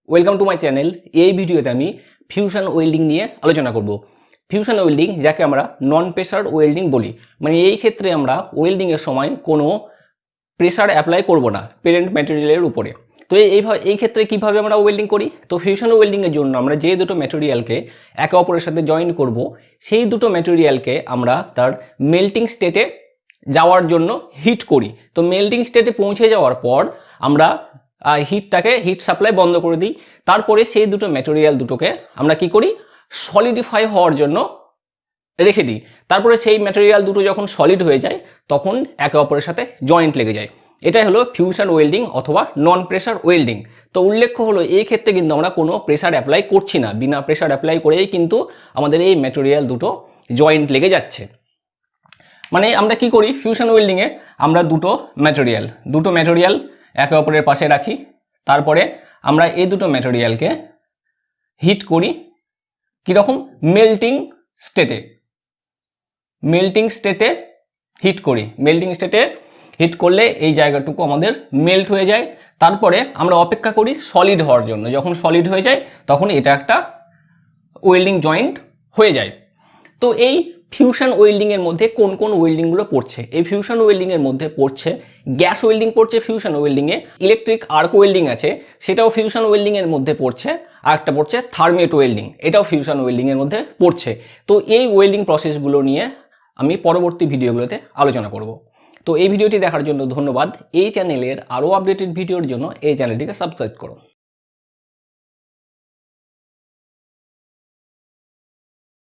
Welcome to my channel. এই ভিডিওতে আমি ফিউশন ওয়েল্ডিং নিয়ে আলোচনা করব। ফিউশন ওয়েল্ডিং যাকে আমরা নন প্রেসার ওয়েল্ডিং বলি, মানে এই ক্ষেত্রে আমরা ওয়েল্ডিংয়ের সময় কোনো প্রেসার অ্যাপ্লাই করব না পেরেন্ট ম্যাটেরিয়ালের উপরে। তো এই ক্ষেত্রে কিভাবে আমরা ওয়েল্ডিং করি? তো ফিউশন ওয়েল্ডিংয়ের জন্য আমরা যে দুটো ম্যাটেরিয়ালকে একে অপরের সাথে জয়েন করব, সেই দুটো ম্যাটেরিয়ালকে আমরা তার মেল্টিং স্টেটে যাওয়ার জন্য হিট করি। তো মেল্টিং স্টেটে পৌঁছে যাওয়ার পর আমরা হিট সাপ্লাই বন্ধ করে দিই। তারপরে সেই দুটো ম্যাটেরিয়াল দুটোকে আমরা কি করি, সলিডিফাই হওয়ার জন্য রেখে দিই। তারপরে সেই ম্যাটেরিয়াল দুটো যখন সলিড হয়ে যায় তখন একে অপরের সাথে জয়েন্ট লেগে যায়। এটাই হলো ফিউশন ওয়েল্ডিং অথবা নন প্রেসার ওয়েল্ডিং। তো উল্লেখ্য হলো এই ক্ষেত্রে কিন্তু আমরা কোনো প্রেসার অ্যাপ্লাই করছি না, বিনা প্রেসার অ্যাপ্লাই করেই কিন্তু আমাদের এই ম্যাটেরিয়াল দুটো জয়েন্ট লেগে যাচ্ছে। মানে আমরা কি করি, ফিউশন ওয়েল্ডিংয়ে আমরা দুটো ম্যাটেরিয়াল একে অপরের পাশে রাখি। তারপরে আমরা এই দুটো ম্যাটেরিয়ালকে হিট করি কীরকম, মেল্টিং স্টেটে হিট করি। মেল্টিং স্টেটে হিট করলে এই জায়গাটুকু আমাদের মেল্ট হয়ে যায়। তারপরে আমরা অপেক্ষা করি সলিড হওয়ার জন্য। যখন সলিড হয়ে যায় তখন এটা একটা ওয়েল্ডিং জয়েন্ট হয়ে যায়। তো এই ফিউশন ওয়েল্ডিংয়ের মধ্যে কোন কোন ওয়েল্ডিংগুলো পড়ছে? এই ফিউশন ওয়েল্ডিংয়ের মধ্যে পড়ছে গ্যাস ওয়েল্ডিং পড়ছে ফিউশন ওয়েল্ডিংয়ে, ইলেকট্রিক আর্ক ওয়েল্ডিং আছে সেটাও ফিউশন ওয়েল্ডিংয়ের মধ্যে পড়ছে, আর একটা পড়ছে থার্মেট ওয়েল্ডিং, এটাও ফিউশন ওয়েল্ডিংয়ের মধ্যে পড়ছে। তো এই ওয়েল্ডিং প্রসেসগুলো নিয়ে আমি পরবর্তী ভিডিওগুলোতে আলোচনা করব। তো এই ভিডিওটি দেখার জন্য ধন্যবাদ। এই চ্যানেলের আরও আপডেটেড ভিডিওর জন্য এই চ্যানেলটিকে সাবস্ক্রাইব করো।